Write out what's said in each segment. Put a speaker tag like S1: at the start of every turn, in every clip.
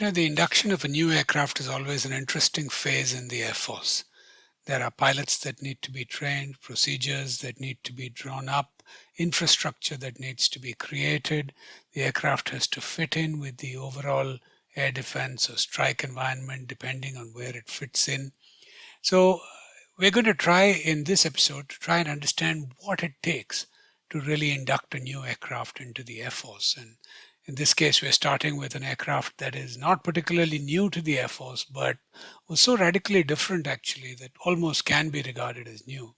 S1: The induction of a new aircraft is always an interesting phase in the Air Force. There are pilots that need to be trained, procedures that need to be drawn up, infrastructure that needs to be created. The aircraft has to fit in with the overall air defense or strike environment, depending on where it fits in. So, we're going to try in this episode to try and understand what it takes to really induct a new aircraft into the Air Force. And in this case, we're starting with an aircraft that is not particularly new to the Air Force, but was so radically different actually that almost can be regarded as new.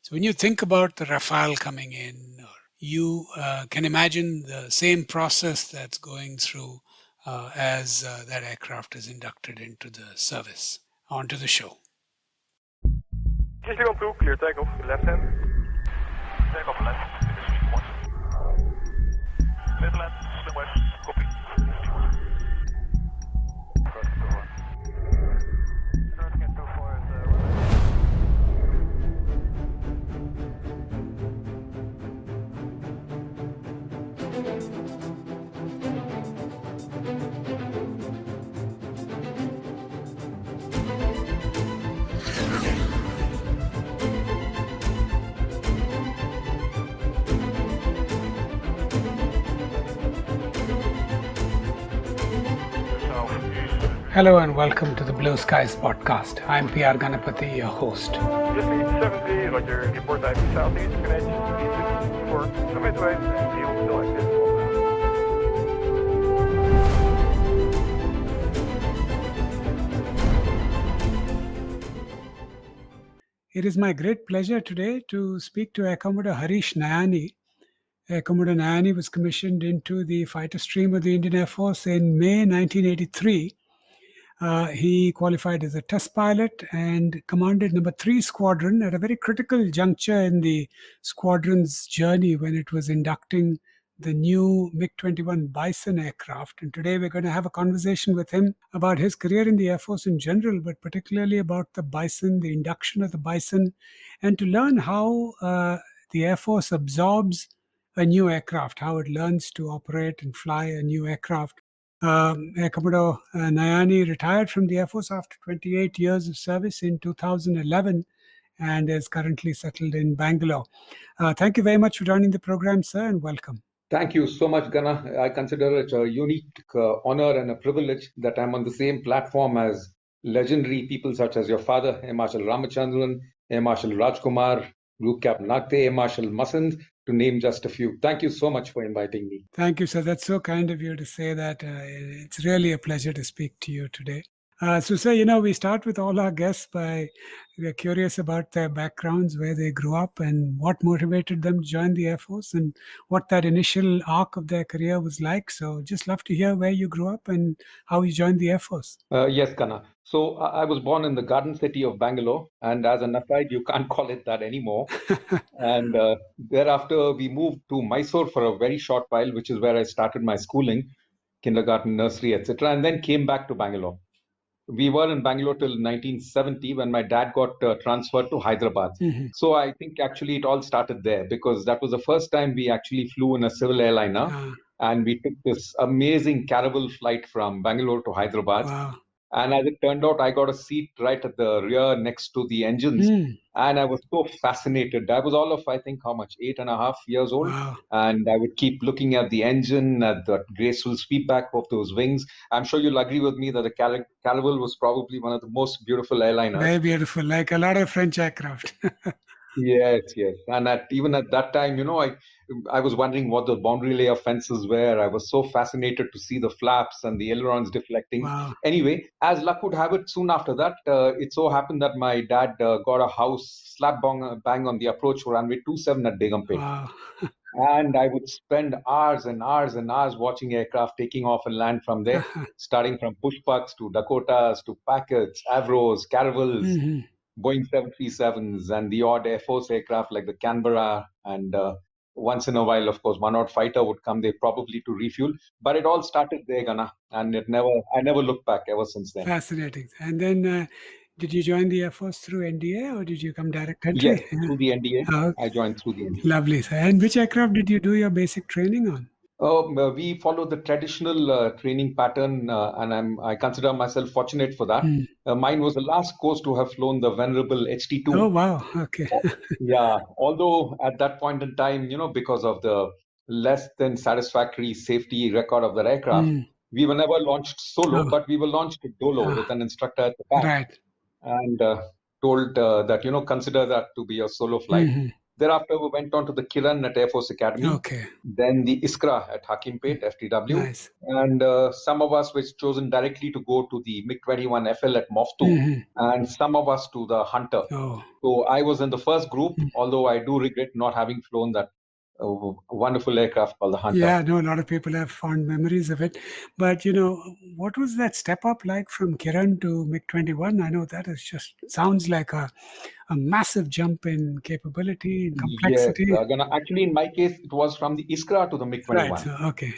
S1: So when you think about the Rafale coming in, or you can imagine the same process that's going through as that aircraft is inducted into the service. On to the show.
S2: 61-2, clear takeoff, left hand. Takeoff left, left left, slim west, copy.
S1: Hello and welcome to the Blueskies podcast. I'm PR Ganapathy, your host.
S2: Disney 70, roger, report IP southeast, connection, D54, commit wave, and field selected.
S1: It is my great pleasure today to speak to Air Cmde Harish Nayani. Air Cmde Nayani was commissioned into the fighter stream of the Indian Air Force in May 1983. He qualified as a test pilot and commanded number 3 Squadron at a very critical juncture in the squadron's journey when it was inducting the new MiG-21 Bison aircraft. And today we're going to have a conversation with him about his career in the Air Force in general, but particularly about the Bison, the induction of the Bison, and to learn how the Air Force absorbs a new aircraft, how it learns to operate and fly a new aircraft. Air Cmde Nayani retired from the Air Force after 28 years of service in 2011 and is currently settled in Bangalore. Thank you very much for joining the program, sir, and welcome.
S3: Thank you so much, Gana. I consider it a unique honor and a privilege that I'm on the same platform as legendary people such as your father, Air Marshal Ramachandran, Air Marshal Rajkumar, Group Cap Nagte, Air Marshal Masand, to name just a few. Thank you so much for inviting me.
S1: Thank you, sir. That's so kind of you to say that. It's really a pleasure to speak to you today. So, sir, we start with all our guests we're curious about their backgrounds, where they grew up, and what motivated them to join the Air Force, and what that initial arc of their career was like. So, just love to hear where you grew up and how you joined the Air Force.
S3: Yes, Kana. So, I was born in the garden city of Bangalore, and as an aside, you can't call it that anymore. And thereafter, we moved to Mysore for a very short while, which is where I started my schooling, kindergarten, nursery, etc., and then came back to Bangalore. We were in Bangalore till 1970 when my dad got transferred to Hyderabad.
S1: Mm-hmm.
S3: So I think actually it all started there because that was the first time we actually flew in a civil airliner. And we took this amazing Caravel flight from Bangalore to Hyderabad.
S1: Wow.
S3: And as it turned out, I got a seat right at the rear next to the engines. And I was so fascinated. I was all of, I think, how much? 8.5 years old.
S1: Wow.
S3: And I would keep looking at the engine, at the graceful sweepback of those wings. I'm sure you'll agree with me that the Caravel was probably one of the most beautiful airliners.
S1: Very beautiful, like a lot of French aircraft.
S3: Yes. And even at that time, I was wondering what the boundary layer fences were. I was so fascinated to see the flaps and the ailerons deflecting.
S1: Wow.
S3: Anyway, as luck would have it, soon after that, it so happened that my dad got a house slap bang on the approach for runway 27 at Begumpet.
S1: Wow.
S3: And I would spend hours and hours and hours watching aircraft taking off and land from there, starting from Pushpaks to Dakotas to Packets, Avros, Caravels, Boeing 737s, and the odd Air Force aircraft like the Canberra. And once in a while, of course, one odd fighter would come there probably to refuel. But it all started there, Gana, and I never looked back ever since then.
S1: Fascinating. And then did you join the Air Force through NDA or did you come direct entry?
S3: Yes, through the NDA. I joined through the NDA.
S1: Lovely, sir. And which aircraft did you do your basic training on?
S3: We follow the traditional training pattern, and I consider myself fortunate for that. Mine was the last course to have flown the venerable HT2.
S1: Oh, wow. Okay.
S3: Yeah, although at that point in time, because of the less than satisfactory safety record of that aircraft, we were never launched solo,
S1: Oh.
S3: but we were launched dolo with an instructor at the back.
S1: Right.
S3: And told that, consider that to be a solo flight. Thereafter, we went on to the Kiran at Air Force Academy.
S1: Okay.
S3: Then the Iskra at Hakimpet, FTW.
S1: Nice.
S3: And some of us were chosen directly to go to the MiG-21 FL at Moftu, and some of us to the Hunter.
S1: Oh.
S3: So I was in the first group, although I do regret not having flown that wonderful aircraft called the Hunter.
S1: Yeah, no, a lot of people have fond memories of it. But, what was that step up like from Kiran to MiG-21? I know that is just sounds like a massive jump in capability and complexity.
S3: Yes, actually, in my case, it was from the Iskra to the MiG-21.
S1: Right. So, okay.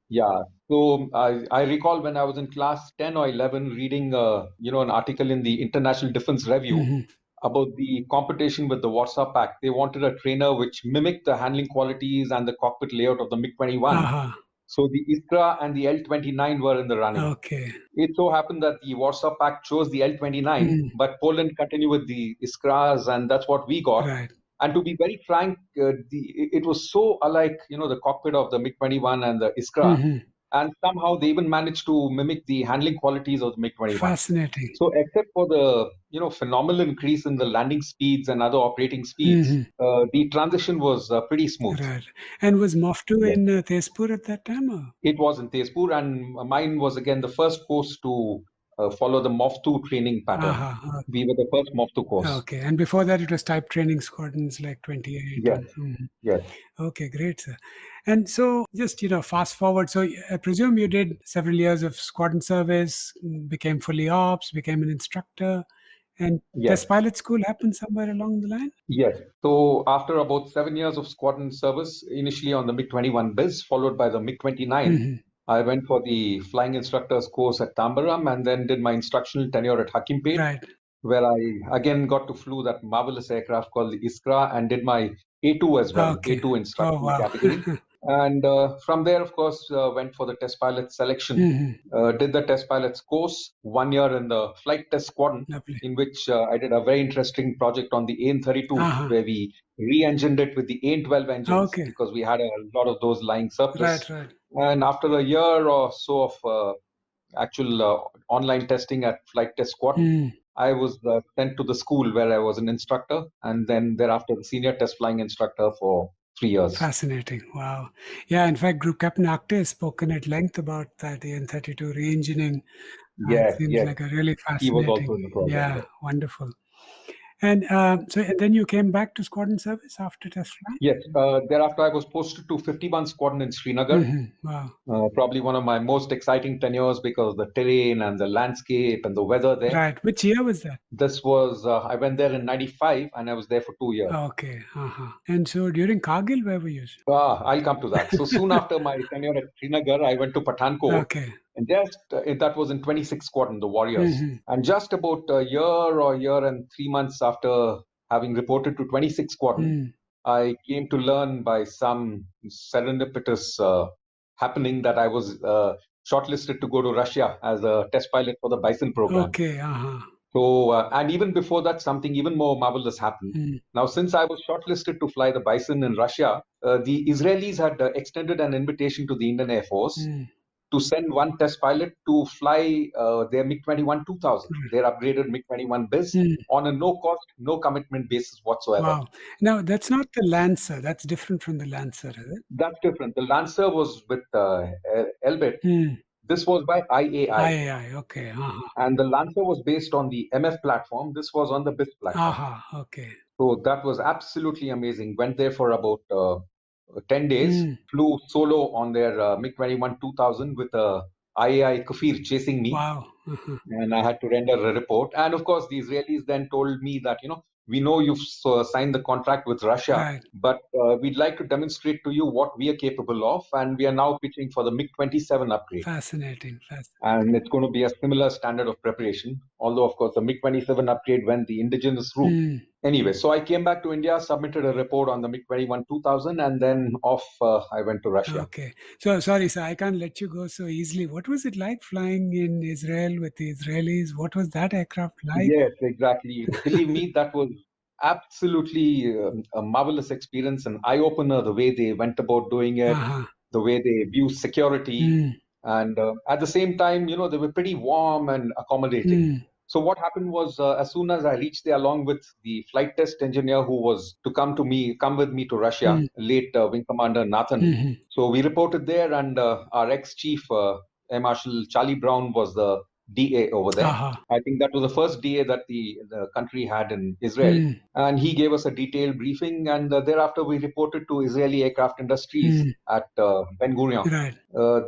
S3: Yeah. So I recall when I was in class 10 or 11 reading, an article in the International Defense Review about the competition with the Warsaw Pact. They wanted a trainer which mimicked the handling qualities and the cockpit layout of the MiG-21. So the Iskra and the L-29 were in the running.
S1: Okay.
S3: It so happened that the Warsaw Pact chose the L-29, but Poland continued with the Iskras, and that's what we got.
S1: Right.
S3: And to be very frank, it was so alike, the cockpit of the MiG-21 and the Iskra. And somehow they even managed to mimic the handling qualities of the MiG-21.
S1: Fascinating.
S3: So except for the, phenomenal increase in the landing speeds and other operating speeds, the transition was pretty smooth.
S1: Right. And was Moftu in Tezpur at that time? Or?
S3: It was in Tezpur, and mine was again the first course to follow the MOF2 training pattern.
S1: Okay.
S3: We were the first MOF2 course.
S1: Okay. And before that, it was type training squadrons like 28.
S3: Yes. Yes.
S1: Okay, great, sir. And so just, fast forward. So I presume you did several years of squadron service, became fully ops, became an instructor. And test pilot school happened somewhere along the line?
S3: Yes. So after about 7 years of squadron service, initially on the MiG-21 BIS, followed by the MiG-29, I went for the flying instructor's course at Tambaram and then did my instructional tenure at Hakimpet,
S1: right,
S3: where I again got to flew that marvelous aircraft called the Iskra and did my A2 as well, A2 instructional category. And from there, of course, went for the test pilot selection, did the test pilot's course, 1 year in the flight test squadron, in which I did a very interesting project on the AN-32, where we re-engined it with the AN-12 engines, because we had a lot of those lying surplus.
S1: Right.
S3: And after a year or so of actual online testing at flight test squadron, I was sent to the school where I was an instructor, and then thereafter the senior test flying instructor for 3 years.
S1: Fascinating. Wow. Yeah, in fact, Group Captain Akhte has spoken at length about that AN-32 re-engineering.
S3: Yes,
S1: it seems like a really fascinating.
S3: He was also in the program.
S1: Yeah, wonderful. And so then you came back to squadron service after test flight?
S3: Yes. Thereafter, I was posted to 51 Squadron in Srinagar.
S1: Wow.
S3: Probably one of my most exciting tenures because of the terrain and the landscape and the weather there.
S1: Right. Which year was that?
S3: This was, I went there in 95 and I was there for 2 years.
S1: Okay. And so during Kargil, where were you?
S3: I'll come to that. So soon after my tenure at Srinagar, I went to Pathankot.
S1: Okay.
S3: And just that was in 26 Squadron, the Warriors. And just about a year and 3 months after having reported to 26 Squadron, I came to learn by some serendipitous happening that I was shortlisted to go to Russia as a test pilot for the Bison program.
S1: Okay.
S3: So, and even before that, something even more marvelous happened. Now, since I was shortlisted to fly the Bison in Russia, the Israelis had extended an invitation to the Indian Air Force to send one test pilot to fly their MiG-21 2000, their upgraded MiG-21 BIS, on a no-cost, no-commitment basis whatsoever.
S1: Wow. Now, that's not the Lancer. That's different from the Lancer, is it?
S3: That's different. The Lancer was with Elbit. This was by IAI.
S1: IAI, okay.
S3: And the Lancer was based on the MF platform. This was on the BIS platform.
S1: Okay.
S3: So that was absolutely amazing. Went there for about 10 days, flew solo on their MiG-21 2000 with IAI Kafir chasing me.
S1: Wow.
S3: And I had to render a report. And of course, the Israelis then told me that, we know you've signed the contract with Russia, but we'd like to demonstrate to you what we are capable of. And we are now pitching for the MiG-27 upgrade.
S1: Fascinating.
S3: And it's going to be a similar standard of preparation. Although, of course, the MiG-27 upgrade went the indigenous route. Anyway, so I came back to India, submitted a report on the MiG-21 2000, and then off I went to Russia.
S1: Okay. So sorry, sir, I can't let you go so easily. What was it like flying in Israel with the Israelis? What was that aircraft like?
S3: Yes, exactly. Believe me, that was absolutely a marvelous experience, an eye-opener, the way they went about doing it,
S1: Uh-huh.
S3: the way they view security. And at the same time, they were pretty warm and accommodating. So what happened was, as soon as I reached there, along with the flight test engineer who was to come with me to Russia, late Wing Commander Nathan. So we reported there, and our ex-chief, Air Marshal Charlie Brown, was the DA over there.
S1: Uh-huh.
S3: I think that was the first DA that the country had in Israel. And he gave us a detailed briefing, and thereafter we reported to Israeli Aircraft Industries at Ben Gurion.
S1: Right.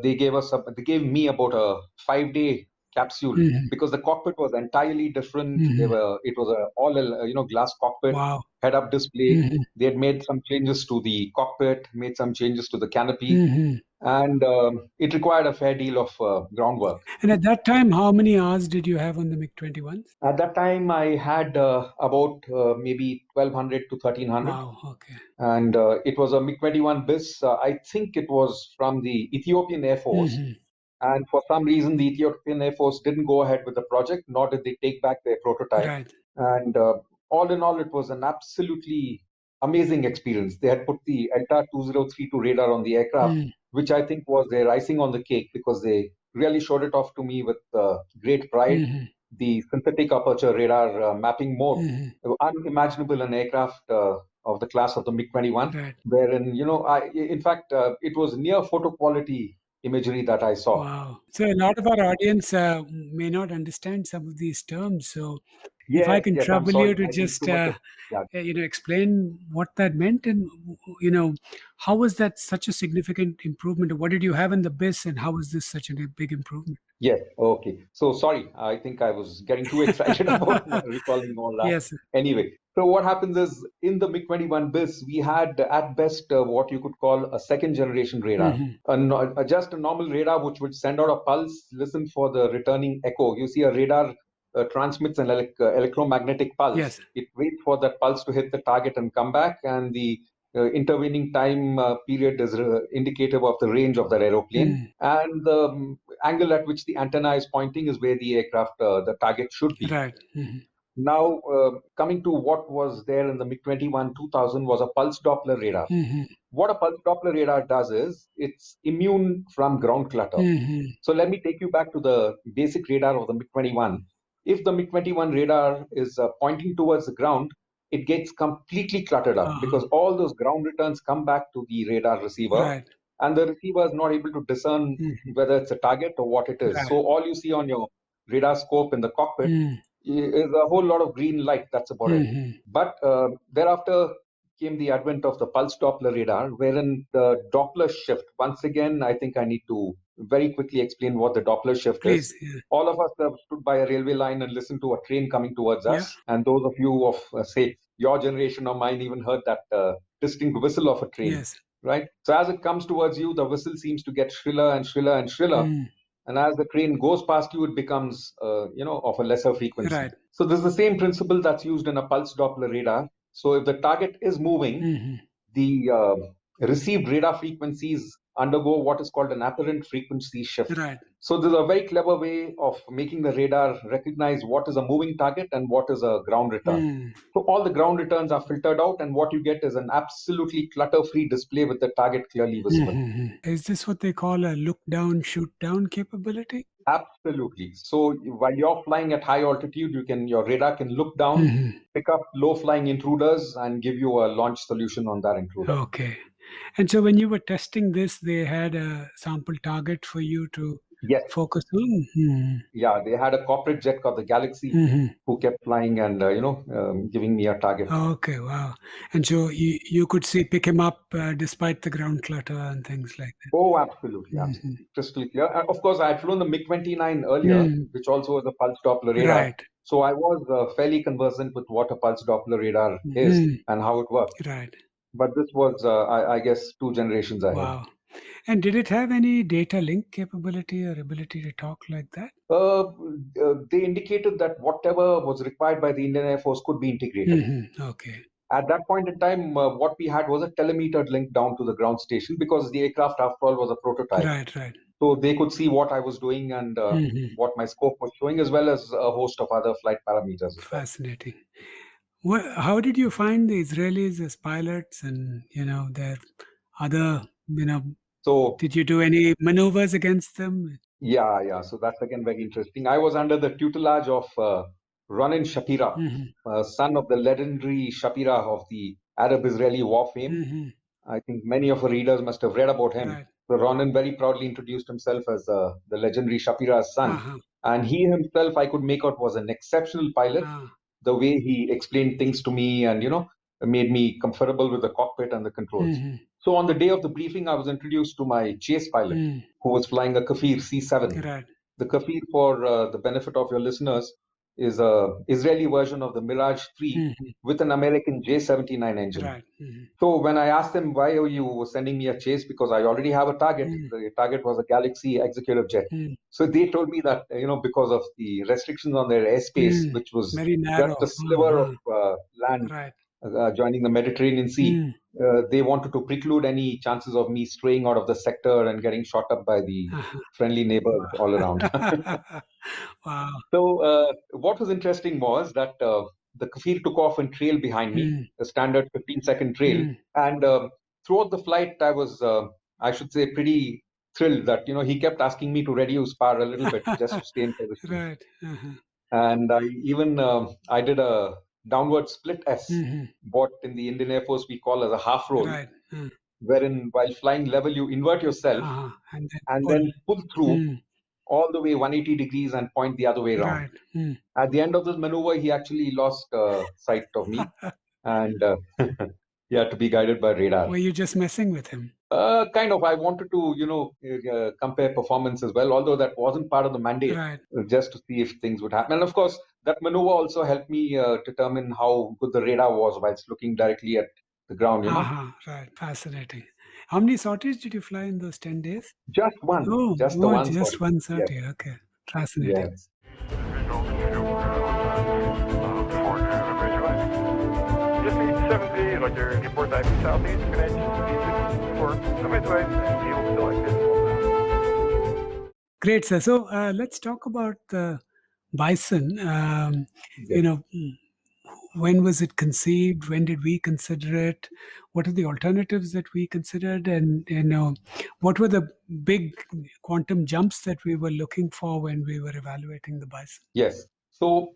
S3: They gave me about a 5-day capsule because the cockpit was entirely different. It was a all glass cockpit,
S1: Wow.
S3: head-up display. They had made some changes to the cockpit, made some changes to the canopy, and it required a fair deal of groundwork.
S1: And at that time, how many hours did you have on the MiG-21s?
S3: At that time, I had about maybe 1,200 to 1,300.
S1: Wow. Okay.
S3: And it was a MiG-21 BIS. I think it was from the Ethiopian Air Force. And for some reason, the Ethiopian Air Force didn't go ahead with the project, nor did they take back their prototype.
S1: Right.
S3: And all in all, it was an absolutely amazing experience. They had put the LTAR 2032 radar on the aircraft, which I think was their icing on the cake, because they really showed it off to me with great pride. The synthetic aperture radar mapping mode, unimaginable in aircraft of the class of the MiG-21,
S1: Right.
S3: wherein, in fact, it was near photo quality imagery that I saw.
S1: Wow. So a lot of our audience may not understand some of these terms. So
S3: Yes,
S1: if I can
S3: yes, I'm
S1: trouble
S3: sorry.
S1: you to
S3: I think
S1: just
S3: too much of-
S1: explain what that meant, and how was that such a significant improvement? What did you have in the BIS, and how was this such a big improvement?
S3: Yes, okay. So sorry, I think I was getting too excited about recalling all that.
S1: Yes.
S3: Anyway, so what happens is, in the MiG-21 BIS, we had at best what you could call a second generation radar. Just a normal radar which would send out a pulse, listen for the returning echo. You see, a radar transmits an electromagnetic pulse.
S1: Yes.
S3: It waits for that pulse to hit the target and come back, and the intervening time period is indicative of the range of that aeroplane. And the angle at which the antenna is pointing is where the aircraft, the target should be.
S1: Right.
S3: Now, coming to what was there in the MiG-21 2000 was a pulse Doppler radar. What a pulse Doppler radar does is, it's immune from ground clutter. So let me take you back to the basic radar of the MiG-21. If the MiG-21 radar is pointing towards the ground, it gets completely cluttered up because all those ground returns come back to the radar receiver.
S1: Right.
S3: And the receiver is not able to discern whether it's a target or what it is.
S1: Right.
S3: So all you see on your radar scope in the cockpit is a whole lot of green light. That's about it. But thereafter came the advent of the pulse Doppler radar, wherein the Doppler shift. Once again, I think I need to very quickly explain what the Doppler shift
S1: Please.
S3: is. All of us have stood by a railway line and listened to a train coming towards us. And those of you of, say, your generation or mine even heard that distinct whistle of a train.
S1: Yes.
S3: Right? So as it comes towards you, the whistle seems to get shriller and shriller and shriller. And as the train goes past you, it becomes, of a lesser frequency.
S1: Right.
S3: So this is the same principle that's used in a pulse Doppler radar. So if the target is moving, the received radar frequencies undergo what is called an apparent frequency shift.
S1: Right.
S3: So there's a very clever way of making the radar recognize what is a moving target and what is a ground return. So all the ground returns are filtered out, and what you get is an absolutely clutter-free display with the target clearly visible.
S1: Is this what they call a look down, shoot down capability?
S3: Absolutely. So while you're flying at high altitude, your radar can look down, pick up low flying intruders, and give you a launch solution on that intruder.
S1: Okay. And so when you were testing this, they had a sample target for you to focus on?
S3: Yeah, they had a corporate jet called the Galaxy who kept flying and, giving me a target.
S1: Okay, wow. And so you could pick him up despite the ground clutter and things like that?
S3: Oh, absolutely. Absolutely. Crystal clear. Of course, I had flown the MiG-29 earlier, which also was a pulse Doppler radar.
S1: Right.
S3: So I was fairly conversant with what a pulse Doppler radar is and how it works.
S1: Right.
S3: But this was, I guess, 2 generations ahead.
S1: Wow. And did it have any data link capability or ability to talk like that?
S3: They indicated that whatever was required by the Indian Air Force could be integrated.
S1: Okay.
S3: At that point in time, what we had was a telemetered link down to the ground station because the aircraft, after all, was a prototype.
S1: Right.
S3: So they could see what I was doing and what my scope was showing, as well as a host of other flight parameters as well.
S1: Fascinating. How did you find the Israelis as pilots and, their other,
S3: So
S1: did you do any maneuvers against them?
S3: yeah. So that's again very interesting. I was under the tutelage of Ronen Shapira, son of the legendary Shapira of the Arab-Israeli war fame. I think many of our readers must have read about him.
S1: Right.
S3: So Ronen very proudly introduced himself as the legendary Shapira's son. And he himself, I could make out, was an exceptional pilot. The way he explained things to me and, made me comfortable with the cockpit and the controls. So on the day of the briefing, I was introduced to my chase pilot who was flying a Kafir C7.
S1: Right.
S3: The Kafir, for the benefit of your listeners, is a Israeli version of the Mirage 3 with an American J79 engine.
S1: Right.
S3: So when I asked them, why are you sending me a chase? Because I already have a target. The target was a Galaxy executive jet. So they told me that, because of the restrictions on their airspace, which was
S1: very narrow,
S3: just a sliver of land joining the Mediterranean Sea, they wanted to preclude any chances of me straying out of the sector and getting shot up by the friendly neighbors all around.
S1: Wow.
S3: So what was interesting was that the Kafir took off and trailed behind me, a standard 15-second trail. And throughout the flight, I was, I should say, pretty thrilled that, he kept asking me to reduce power a little bit just to stay in position.
S1: Right.
S3: And I even, I did a downward split S, what in the Indian Air Force we call as a half roll, wherein while flying level, you invert yourself and then pull through all the way 180 degrees and point the other way around.
S1: Right.
S3: At the end of this maneuver, he actually lost sight of me and he had to be guided by radar.
S1: Were you just messing with him?
S3: Kind of. I wanted to, compare performance as well, although that wasn't part of the mandate, just to see if things would happen. And of course, that maneuver also helped me determine how good the radar was whilst looking directly at the ground,
S1: Right. Fascinating. How many sorties did you fly in those 10 days?
S3: Just one.
S1: Oh,
S3: just the one.
S1: Just
S3: sortie.
S1: one sortie.
S3: Yes.
S1: Okay. Fascinating.
S3: Yes.
S2: Just MiG-21, Roger, report type Southeast, connection, MiG-21 BIS, come advise, and deal selected.
S1: Great, sir. So let's talk about the Bison. When was it conceived? When did we consider it? What are the alternatives that we considered? And, what were the big quantum jumps that we were looking for when we were evaluating the Bison?
S3: Yes. So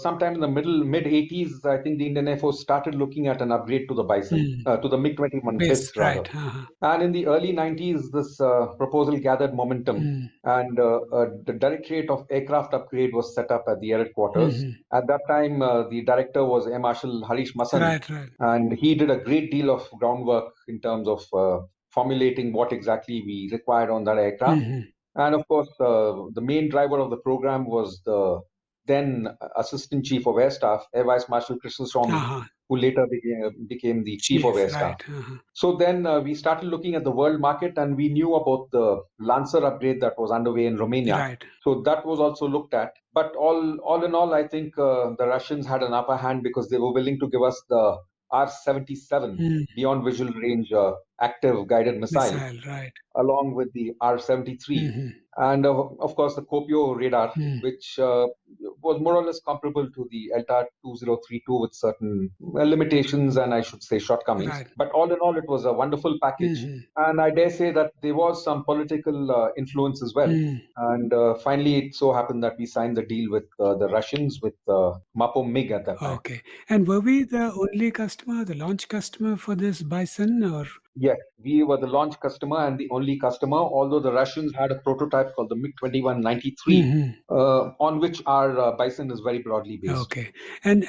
S3: sometime in the mid-80s, I think the Indian Air Force started looking at an upgrade to the Bison, to the MiG-21 BIS, rather.
S1: Right.
S3: And in the early 90s, this proposal gathered momentum, and the Directorate of Aircraft Upgrade was set up at the Air Headquarters. At that time, the director was Air Marshal Harish Nayani,
S1: Right.
S3: and he did a great deal of groundwork in terms of formulating what exactly we required on that aircraft. And of course, the main driver of the program was the then Assistant Chief of Air Staff, Air Vice Marshal Krishna Swamy, who later became the Chief of Air Staff. So then we started looking at the world market, and we knew about the Lancer upgrade that was underway in Romania. So that was also looked at. But all in all, I think the Russians had an upper hand because they were willing to give us the R-77 beyond visual range active guided missile, along with the R-73. And of course, the Kopio radar, which was more or less comparable to the LTAR 2032 with certain limitations and I should say shortcomings. But all in all, it was a wonderful package. And I dare say that there was some political influence as well. And finally, it so happened that we signed the deal with the Russians, with Mapo MiG at that time.
S1: Okay. And were we the only customer, the launch customer for this Bison, or?
S3: Yes, we were the launch customer and the only customer, although the Russians had a prototype called the MiG-21 93, on which our Bison is very broadly based.
S1: Okay. And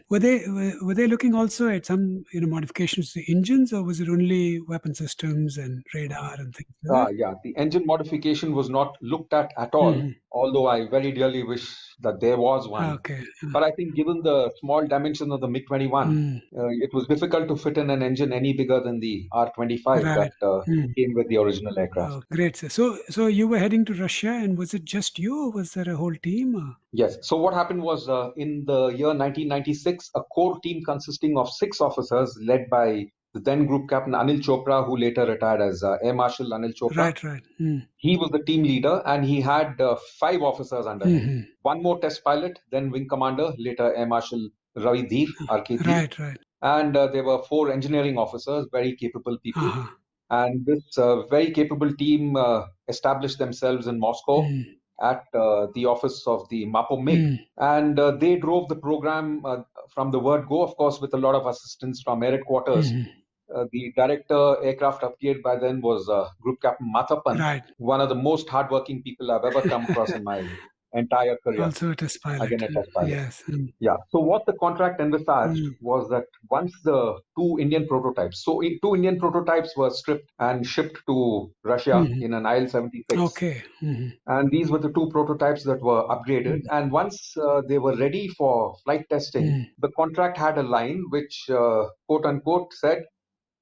S1: were they looking also at some modifications to engines, or was it only weapon systems and radar and things like that?
S3: Yeah, the engine modification was not looked at all. although I very dearly wish that there was one.
S1: Okay.
S3: But I think given the small dimensions of the MiG-21, it was difficult to fit in an engine any bigger than the R-25
S1: Right.
S3: that came with the original aircraft.
S1: Oh, great, sir. So you were heading to Russia, and was it just you, or was there a whole team?
S3: Yes. So what happened was in the year 1996, a core team consisting of 6 officers led by the then Group Captain Anil Chopra, who later retired as Air Marshal Anil Chopra.
S1: Right.
S3: He was the team leader, and he had 5 officers under him. One more test pilot, then wing commander, later Air Marshal Ravi Dheer, RK Dheer.
S1: Right.
S3: And there were 4 engineering officers, very capable people. And this very capable team established themselves in Moscow at the office of the Mapo MiG. And they drove the program from the word go, of course, with a lot of assistance from air headquarters. The director aircraft upgrade by then was Group Captain Mathapan,
S1: Right.
S3: one of the most hardworking people I've ever come across in my entire career.
S1: Also a test pilot.
S3: Again, a test pilot.
S1: Yes.
S3: Yeah. So what the contract envisaged was that once the 2 Indian prototypes, 2 Indian prototypes were stripped and shipped to Russia in an IL-76.
S1: Okay.
S3: And these were the 2 prototypes that were upgraded. And once they were ready for flight testing, the contract had a line which, quote unquote, said,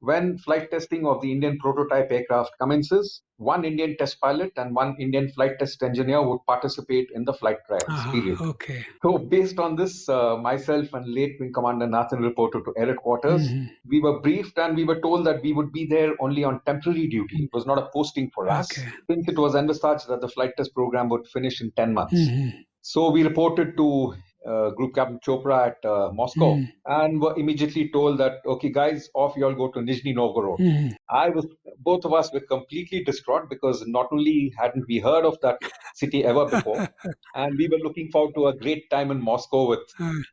S3: when flight testing of the Indian prototype aircraft commences, 1 Indian test pilot and 1 Indian flight test engineer would participate in the flight trials. Period.
S1: Okay.
S3: So based on this, myself and late Wing Commander Nathan reported to air headquarters. We were briefed and we were told that we would be there only on temporary duty. It was not a posting for us, since it was envisaged that the flight test program would finish in 10 months. So we reported to Group Captain Chopra at Moscow and were immediately told that, okay, guys, off you all go to Nizhny Novgorod. Both of us were completely distraught because not only hadn't we heard of that city ever before, and we were looking forward to a great time in Moscow with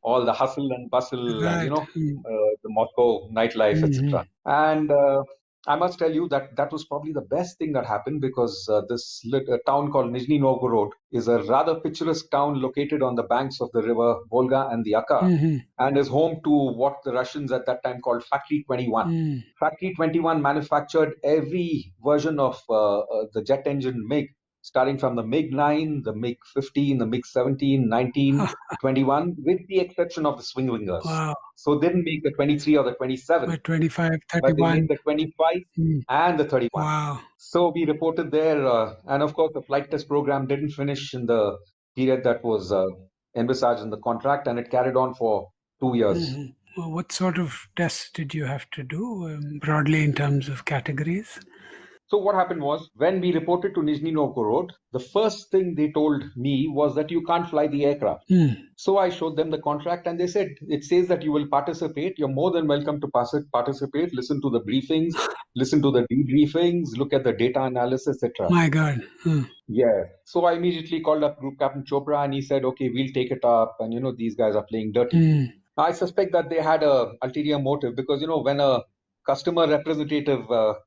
S3: all the hustle and bustle and, the Moscow nightlife, etc. And I must tell you that that was probably the best thing that happened because this town called Nizhny Novgorod is a rather picturesque town located on the banks of the river Volga and the Akka and is home to what the Russians at that time called Factory 21. Factory 21 manufactured every version of the jet engine MiG, starting from the MiG-9, the MiG-15, the MiG-17, 19, 21, with the exception of the swing wingers.
S1: Wow.
S3: So they didn't make the 23 or the 27.
S1: But 25, 31.
S3: But they made the 25 and the 31.
S1: Wow.
S3: So we reported there, and of course the flight test program didn't finish in the period that was envisaged in the contract, and it carried on for 2 years.
S1: Well, what sort of tests did you have to do broadly in terms of categories?
S3: So what happened was, when we reported to Nizhny Novgorod, the first thing they told me was that you can't fly the aircraft. So I showed them the contract and they said, it says that you will participate. You're more than welcome to participate, listen to the briefings, listen to the debriefings, look at the data analysis, etc.
S1: My God.
S3: Yeah. So I immediately called up Group Captain Chopra and he said, okay, we'll take it up. And, these guys are playing dirty. I suspect that they had a ulterior motive because, when a customer representative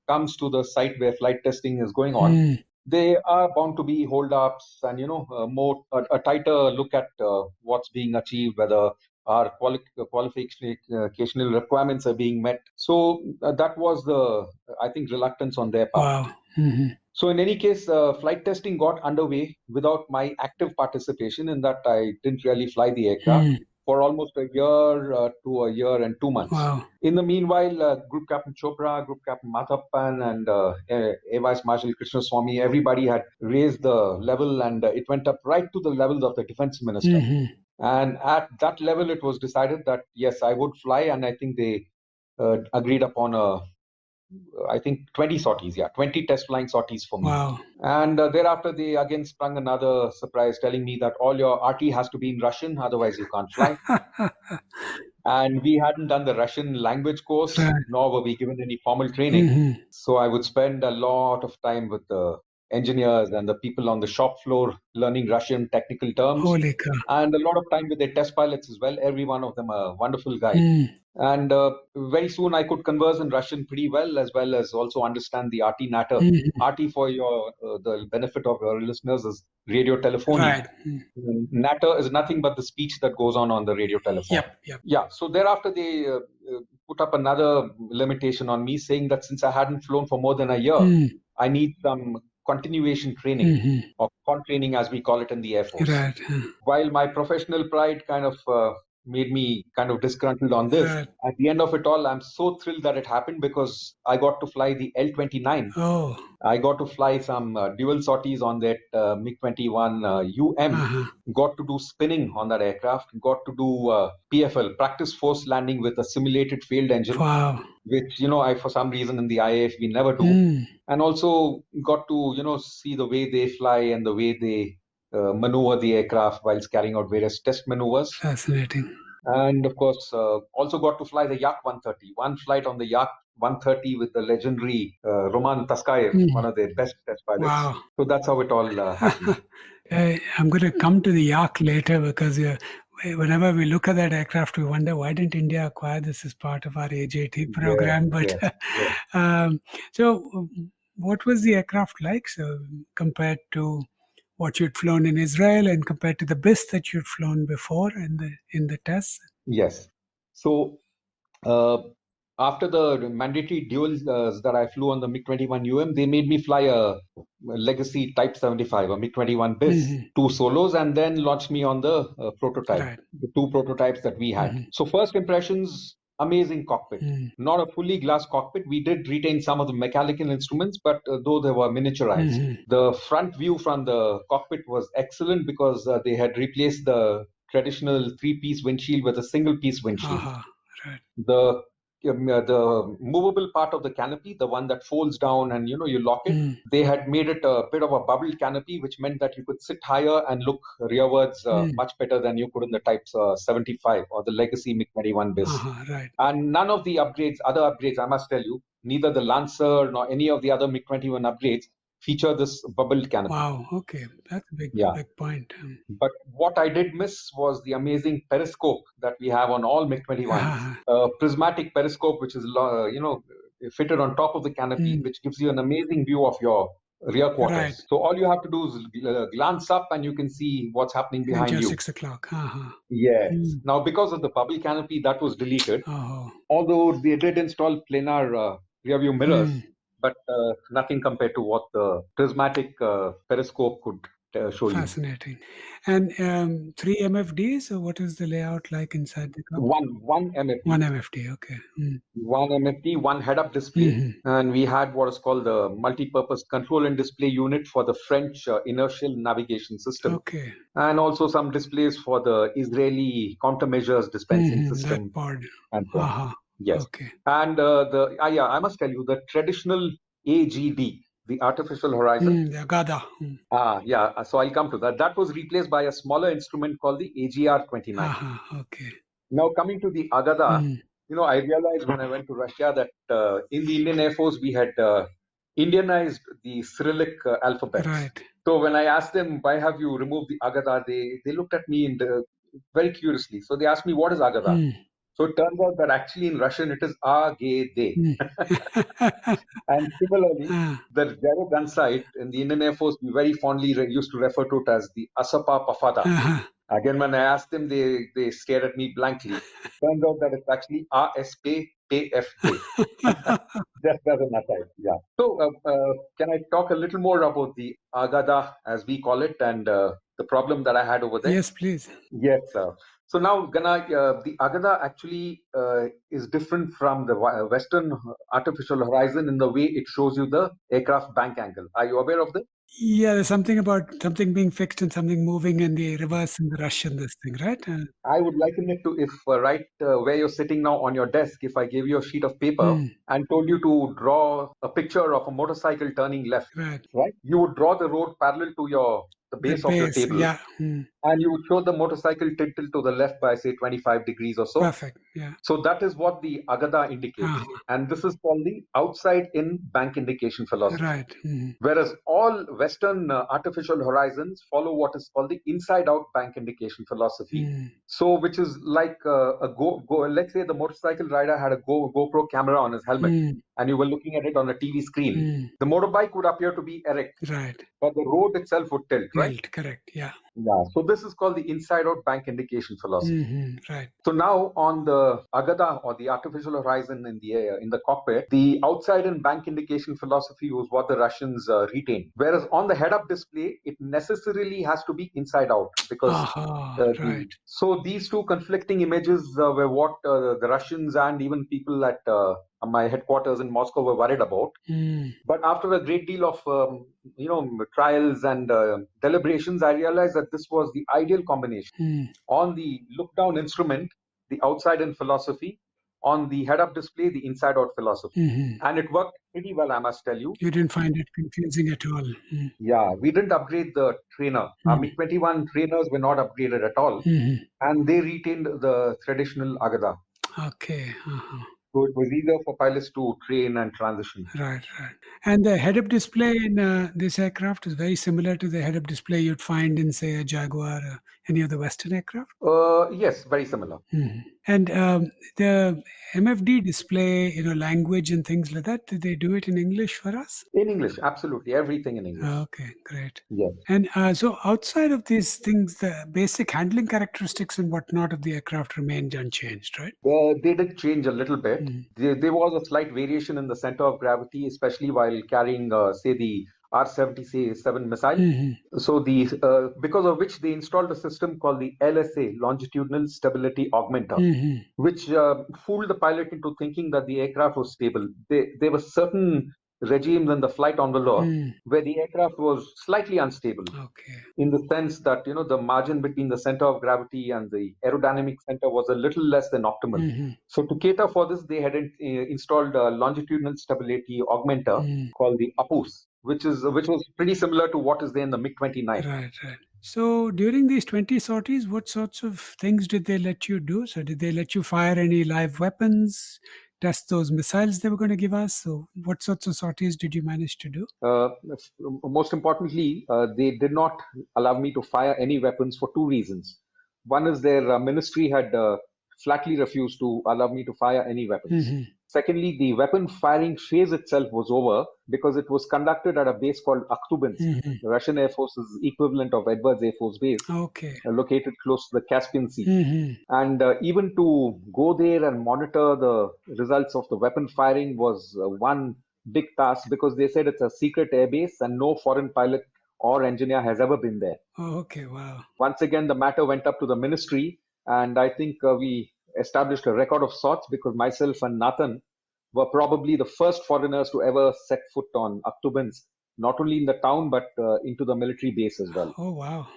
S3: comes to the site where flight testing is going on, they are bound to be hold-ups and, a tighter look at what's being achieved, whether our qualificational requirements are being met. So that was the, I think, reluctance on their part.
S1: Wow.
S3: So in any case, flight testing got underway without my active participation in that I didn't really fly the aircraft for almost a year to a year and 2 months.
S1: Wow.
S3: In the meanwhile, Group Captain Chopra, Group Captain Mathappan and Air Vice Marshal Krishna Swamy, everybody had raised the level and it went up right to the levels of the defense minister. And at that level, it was decided that, yes, I would fly. And I think they agreed upon 20 sorties, 20 test flying sorties for me.
S1: Wow.
S3: And thereafter, they again sprung another surprise telling me that all your RT has to be in Russian, otherwise you can't fly. And we hadn't done the Russian language course, nor were we given any formal training. So I would spend a lot of time with the engineers and the people on the shop floor learning Russian technical terms.
S1: Holy cow.
S3: And a lot of time with their test pilots as well. Every one of them a wonderful guy. And very soon I could converse in Russian pretty well as also understand the RT natter. RT, for your the benefit of your listeners, is radio telephony.
S1: Right.
S3: Natter is nothing but the speech that goes on the radio telephone.
S1: Yep.
S3: Yeah. So thereafter they put up another limitation on me, saying that since I hadn't flown for more than a year, I need some continuation training or con training, as we call it in the Air Force.
S1: Right.
S3: While my professional pride kind of made me kind of disgruntled on this,
S1: Right.
S3: at the end of it all, I'm so thrilled that it happened because I got to fly the L-29.
S1: Oh.
S3: I got to fly some dual sorties on that MiG-21 UM. Got to do spinning on that aircraft. Got to do PFL, practice force landing with a simulated failed engine.
S1: Wow.
S3: Which, I, for some reason in the IAF, we never do. And also got to, see the way they fly and the way they maneuver the aircraft whilst carrying out various test maneuvers.
S1: Fascinating.
S3: And of course, also got to fly the Yak 130. One flight on the Yak 130 with the legendary Roman Taskayev, one of their best test pilots.
S1: Wow.
S3: So that's how it all happened.
S1: I'm going to come to the Yak later because whenever we look at that aircraft, we wonder why didn't India acquire this as part of our AJT program? So what was the aircraft like? So compared to what you'd flown in Israel and compared to the BIS that you'd flown before in the tests?
S3: Yes. So after the mandatory duels that I flew on the MiG-21 UM, they made me fly a legacy Type 75, a MiG-21 BIS, 2 solos, and then launched me on the prototype, the 2 prototypes that we had. So first impressions, amazing cockpit. Not a fully glass cockpit. We did retain some of the mechanical instruments, but though they were miniaturized. The front view from the cockpit was excellent because they had replaced the traditional 3-piece windshield with a single-piece windshield. The movable part of the canopy, the one that folds down and you lock it, they had made it a bit of a bubble canopy, which meant that you could sit higher and look rearwards much better than you could in the Type 75 or the legacy MiG-21 BIS. And none of the other upgrades, I must tell you, neither the Lancer nor any of the other MiG-21 upgrades feature this bubbled canopy.
S1: Wow, okay. That's a big point.
S3: But what I did miss was the amazing periscope that we have on all MiG-21s. Prismatic periscope, which is, fitted on top of the canopy, which gives you an amazing view of your rear quarters. So all you have to do is glance up and you can see what's happening behind you.
S1: 6 o'clock.
S3: Yes. Now, because of the bubble canopy, that was deleted. Although they did install planar rear view mirrors, but nothing compared to what the prismatic periscope could show you.
S1: Fascinating. And 3 MFDs, so what is the layout like inside the cockpit?
S3: One MFD.
S1: 1 MFD, okay.
S3: 1 MFD, one head-up display. And we had what is called the multi-purpose control and display unit for the French inertial navigation system.
S1: Okay.
S3: And also some displays for the Israeli countermeasures dispensing system.
S1: That part.
S3: And so on. Yes.
S1: Okay.
S3: And I must tell you, the traditional AGD, the artificial horizon.
S1: The Agada.
S3: So I'll come to that. That was replaced by a smaller instrument called the AGR-29.
S1: Okay.
S3: Now coming to the Agada, I realized when I went to Russia that in the Indian Air Force we had Indianized the Cyrillic alphabets.
S1: Right.
S3: So when I asked them, why have you removed the Agada, they looked at me and very curiously. So they asked me, what is Agada? So it turns out that actually in Russian it is Agade. And similarly, the zero gun sight in the Indian Air Force, we very fondly used to refer to it as the Asapa Pafada. Again, when I asked them, they stared at me blankly. Turns out that it's actually ASP-PFK. Just as an aside, yeah. So can I talk a little more about the Agada, as we call it, and the problem that I had over there?
S1: Yes, please.
S3: Yes, sir. So now, the Agada actually is different from the Western artificial horizon in the way it shows you the aircraft bank angle. Are you aware of that?
S1: Yeah, there's something about something being fixed and something moving in the reverse and the Russian, this thing, right?
S3: I would liken it to if where you're sitting now on your desk, if I gave you a sheet of paper and told you to draw a picture of a motorcycle turning left, right? You would draw the road parallel to the base of your table.
S1: Yeah.
S3: And you would show the motorcycle tilt to the left by, say, 25 degrees or so.
S1: Perfect, yeah.
S3: So that is what the Agada indicates. And this is called the outside-in bank indication philosophy.
S1: Right.
S3: Whereas all Western artificial horizons follow what is called the inside-out bank indication philosophy. So which is like let's say the motorcycle rider had a GoPro camera on his helmet and you were looking at it on a TV screen. The motorbike would appear to be erect.
S1: Right.
S3: But the road itself would tilt, right?
S1: Correct, yeah.
S3: Yeah, so this is called the inside-out bank indication philosophy.
S1: Right.
S3: So now on the Agada, or the artificial horizon in the air, in the cockpit, the outside-in bank indication philosophy was what the Russians retained. Whereas on the head-up display, it necessarily has to be inside-out, because
S1: Right.
S3: so these two conflicting images were what the Russians and even people at my headquarters in Moscow were worried about. But after a great deal of trials and deliberations, I realized that this was the ideal combination. On the look-down instrument, the outside-in philosophy; on the head-up display, the inside-out philosophy. And it worked pretty well, I must tell you.
S1: You didn't find it confusing at all?
S3: Yeah, we didn't upgrade the trainer. Our MiG-21 trainers were not upgraded at all, and they retained the traditional Agada.
S1: Okay.
S3: So it was easier for pilots to train and transition.
S1: Right. And the head-up display in this aircraft is very similar to the head-up display you'd find in, say, a Jaguar or any of the Western aircraft?
S3: Yes, very similar.
S1: And the MFD display, language and things like that, did they do it in English for us?
S3: In English, absolutely. Everything in English.
S1: Okay, great.
S3: Yes.
S1: And so outside of these things, the basic handling characteristics and whatnot of the aircraft remained unchanged, right?
S3: They did change a little bit. There was a slight variation in the center of gravity, especially while carrying, say, the R-77 missile. So because of which they installed a system called the LSA, Longitudinal Stability Augmenter, which fooled the pilot into thinking that the aircraft was stable. There were certain regimes in the flight envelope where the aircraft was slightly unstable.
S1: Okay.
S3: In the sense that the margin between the center of gravity and the aerodynamic center was a little less than optimal. So to cater for this, they had installed a longitudinal stability augmenter called the APUS, which was pretty similar to what is there in the MiG-29.
S1: Right. So during these 20 sorties, what sorts of things did they let you do? So did they let you fire any live weapons, test those missiles they were going to give us? So what sorts of sorties did you manage to do?
S3: Most importantly, they did not allow me to fire any weapons for two reasons. One is their ministry had flatly refused to allow me to fire any weapons. Secondly, the weapon firing phase itself was over because it was conducted at a base called Akhtubinsk, the Russian Air Force's equivalent of Edwards Air Force Base, located close to the Caspian Sea. And even to go there and monitor the results of the weapon firing was one big task, because they said it's a secret air base and no foreign pilot or engineer has ever been there.
S1: Okay, wow.
S3: Once again, the matter went up to the ministry, and I think we established a record of sorts, because myself and Nathan were probably the first foreigners to ever set foot on Akhtubinsk, not only in the town, but into the military base as well.
S1: Oh, wow.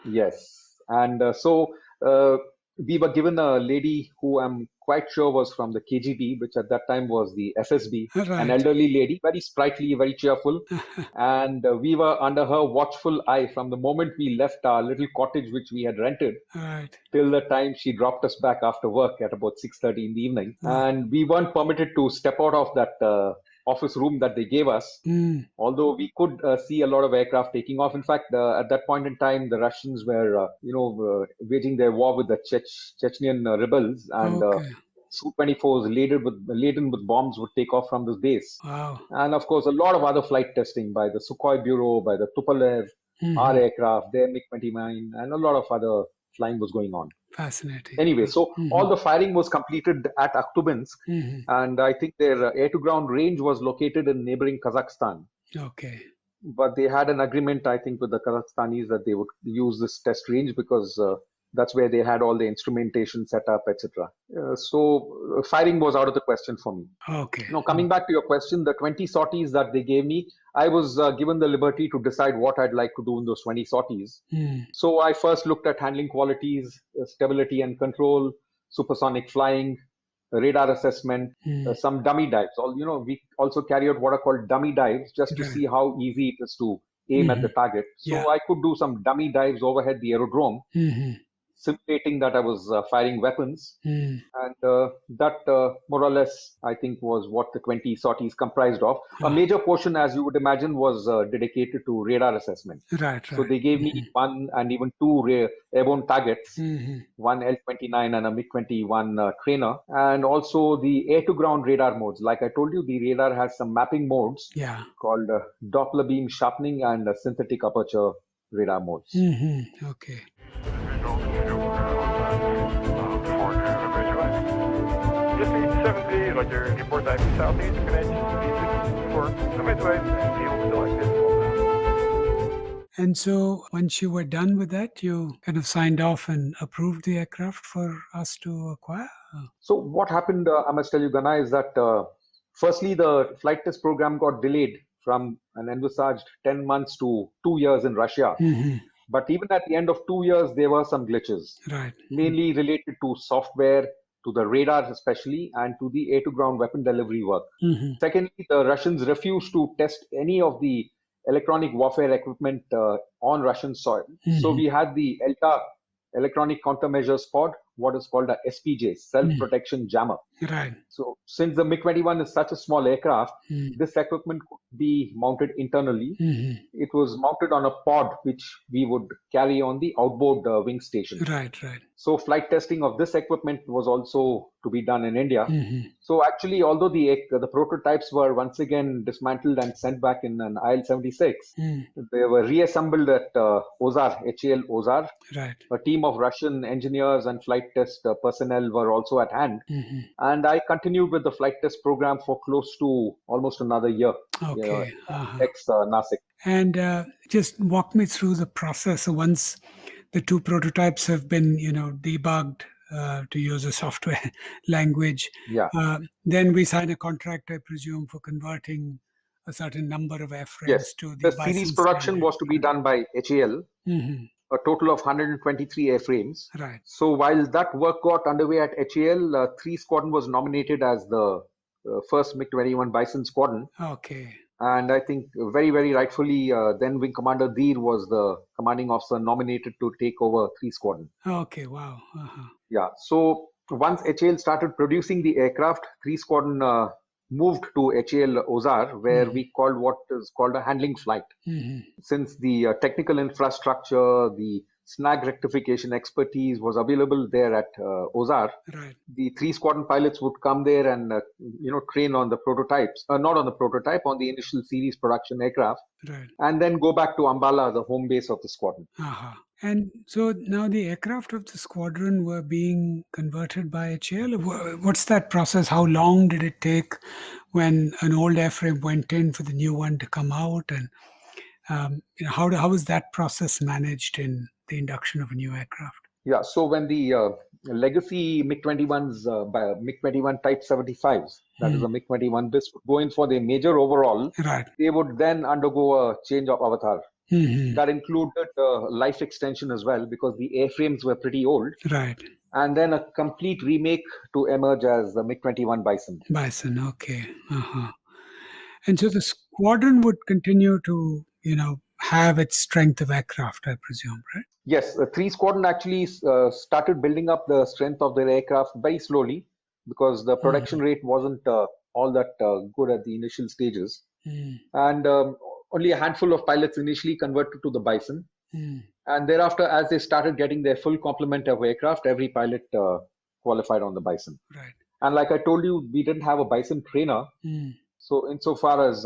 S3: Yes. And so we were given a lady who I'm quite sure was from the KGB, which at that time was the FSB, an elderly lady, very sprightly, very cheerful. And we were under her watchful eye from the moment we left our little cottage, which we had rented, till the time she dropped us back after work at about 6:30 in the evening. And we weren't permitted to step out of that office room that they gave us, although we could see a lot of aircraft taking off. In fact, at that point in time, the Russians were, waging their war with the Chechenian rebels, and Su-24s laden with bombs would take off from this base.
S1: Wow.
S3: And of course, a lot of other flight testing by the Sukhoi Bureau, by the Tupolev, our aircraft, their MiG-29, and a lot of other flying was going on.
S1: Fascinating.
S3: Anyway, so all the firing was completed at Akhtubinsk, and I think their air-to-ground range was located in neighboring Kazakhstan.
S1: Okay.
S3: But they had an agreement, I think, with the Kazakhstanis that they would use this test range, because that's where they had all the instrumentation set up, etc. So firing was out of the question for me.
S1: Okay.
S3: Now, coming back to your question, the 20 sorties that they gave me, I was given the liberty to decide what I'd like to do in those 20 sorties. So I first looked at handling qualities, stability and control, supersonic flying, radar assessment, some dummy dives. We also carry out what are called dummy dives, just to see how easy it is to aim at the target. So I could do some dummy dives overhead the aerodrome, simulating that I was firing weapons. And that more or less, I think, was what the 20 sorties comprised of. A major portion, as you would imagine, was dedicated to radar assessment. So they gave me one and even two airborne targets, one L-29 and a MiG-21 trainer, and also the air-to-ground radar modes. Like I told you, the radar has some mapping modes called Doppler beam sharpening and synthetic aperture radar modes.
S1: Okay.
S2: Visual to shoot before the evacuate. Just 70, Roger, report time southeast, connection for midway, and deal selected.
S1: And so once you were done with that, you kind of signed off and approved the aircraft for us to acquire?
S3: So what happened, I must tell you, Gana, is that firstly, the flight test program got delayed from an envisaged 10 months to 2 years in Russia. But even at the end of 2 years, there were some glitches,
S1: Right.
S3: mainly related to software, to the radars especially, and to the air-to-ground weapon delivery work. Secondly, the Russians refused to test any of the electronic warfare equipment on Russian soil. So we had the ELTA, Electronic Countermeasures Pod, what is called a SPJ, Self-Protection Jammer.
S1: Right.
S3: So since the MiG-21 is such a small aircraft, this equipment could be mounted internally. It was mounted on a pod which we would carry on the outboard wing station.
S1: Right, right.
S3: So flight testing of this equipment was also to be done in India. So actually, although the prototypes were once again dismantled and sent back in an IL-76, they were reassembled at Ozar, HAL Ozar.
S1: Right.
S3: A team of Russian engineers and flight test personnel were also at hand. And I continued with the flight test program for close to almost another year.
S1: Okay.
S3: Ex-NASIC.
S1: And just walk me through the process. So once the two prototypes have been, debugged, to use a software language, then we sign a contract, I presume, for converting a certain number of airframes to the
S3: series
S1: Bison
S3: production
S1: standard.
S3: was to be done by HAL. A total of 123 airframes.
S1: Right.
S3: So while that work got underway at HAL, 3 Squadron was nominated as the first MiG-21 Bison Squadron.
S1: Okay.
S3: And I think very, very rightfully, then Wing Commander Dheer was the commanding officer nominated to take over 3 Squadron.
S1: Okay, wow.
S3: Yeah, so once HAL started producing the aircraft, 3 Squadron moved to HAL Ozar, where we called what is called a handling flight. Since the technical infrastructure, the snag rectification expertise was available there at Ozar,
S1: Right.
S3: the 3 Squadron pilots would come there and train on the prototypes, not on the prototype, on the initial series production aircraft,
S1: Right.
S3: and then go back to Ambala, the home base of the squadron.
S1: And so now the aircraft of the squadron were being converted by HAL. What's that process? How long did it take when an old airframe went in for the new one to come out? And how was that process managed in the induction of a new aircraft?
S3: Yeah, so when the legacy MiG-21s, MiG-21 Type 75s, that is a MiG-21 BIS, would go in for the major overhaul,
S1: Right.
S3: they would then undergo a change of avatar. That included life extension as well, because the airframes were pretty old.
S1: Right.
S3: And then a complete remake to emerge as the MiG-21 Bison.
S1: Bison, okay. And so the squadron would continue to, have its strength of aircraft, I presume, right?
S3: Yes, the 3 Squadron actually started building up the strength of their aircraft very slowly, because the production rate wasn't all that good at the initial stages. And only a handful of pilots initially converted to the Bison. And thereafter, as they started getting their full complement of aircraft, every pilot qualified on the Bison.
S1: Right.
S3: And like I told you, we didn't have a Bison trainer. So insofar as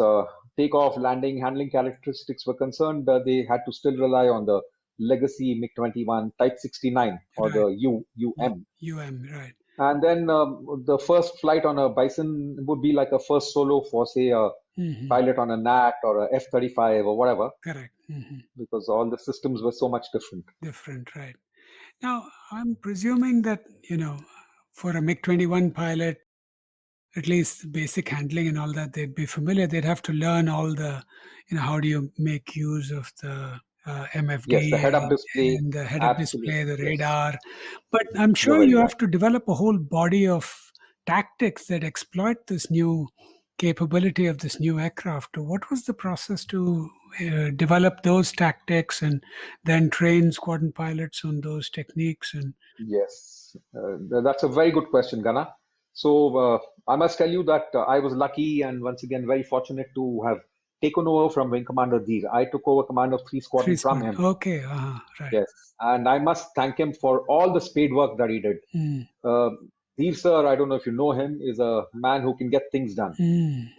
S3: takeoff, landing, handling characteristics were concerned, they had to still rely on the legacy MiG-21 Type 69 or the UM.
S1: Right.
S3: And then the first flight on a Bison would be like a first solo for, say, a pilot on a NAT or a F-35 or whatever.
S1: Correct.
S3: Because all the systems were so much different.
S1: Different, right. Now, I'm presuming that, for a MiG-21 pilot, at least basic handling and all that, they'd be familiar. They'd have to learn all the, how do you make use of the MFD,
S3: yes, the head-up display,
S1: and the head-up display, the radar.
S3: Yes.
S1: But I'm sure you have to develop a whole body of tactics that exploit this new capability of this new aircraft. What was the process to develop those tactics and then train squadron pilots on those techniques? And
S3: yes, that's a very good question, Gana. So I must tell you that I was lucky and once again very fortunate to have taken over from Wing Commander Dheer. I took over command of 3 Squadron from him.
S1: Okay, right.
S3: Yes, and I must thank him for all the spade work that he did. Dheer, sir, I don't know if you know him, is a man who can get things done.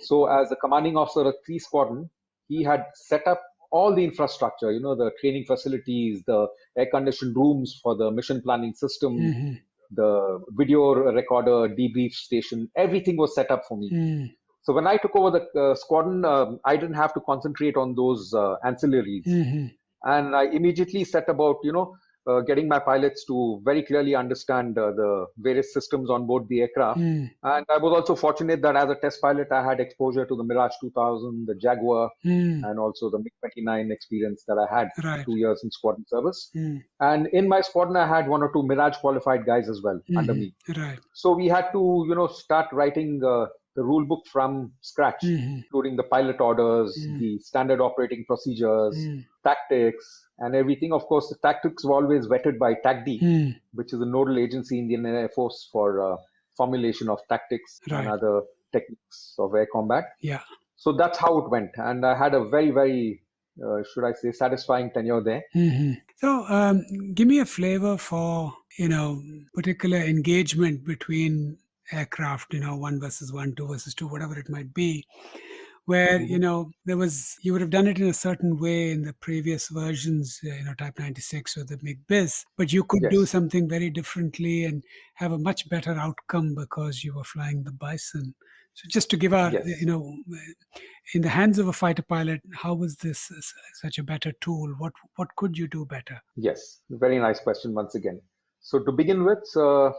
S3: So as the commanding officer of 3 Squadron, he had set up all the infrastructure, the training facilities, the air-conditioned rooms for the mission planning system, the video recorder, debrief station, everything was set up for me. So when I took over the squadron, I didn't have to concentrate on those ancillaries. And I immediately set about, getting my pilots to very clearly understand the various systems on board the aircraft. And I was also fortunate that as a test pilot, I had exposure to the Mirage 2000, the Jaguar, and also the MiG-21 experience that I had 2 years in squadron service. And in my squadron, I had 1 or 2 Mirage qualified guys as well under me. So we had to, start writing the rule book from scratch, including the pilot orders, the standard operating procedures, tactics, and everything. Of course, the tactics were always vetted by TACD, which is a nodal agency in the Indian Air Force for formulation of tactics and other techniques of air combat. So that's how it went. And I had a very, very, should I say, satisfying tenure there.
S1: So give me a flavor for, particular engagement between aircraft, 1 versus 1, 2 versus 2, whatever it might be, where, you would have done it in a certain way in the previous versions, Type 96 or the MiG BIS, but you could do something very differently and have a much better outcome because you were flying the Bison. So just to give our, in the hands of a fighter pilot, how was this such a better tool? What could you do better?
S3: Yes, very nice question once again. So to begin with, the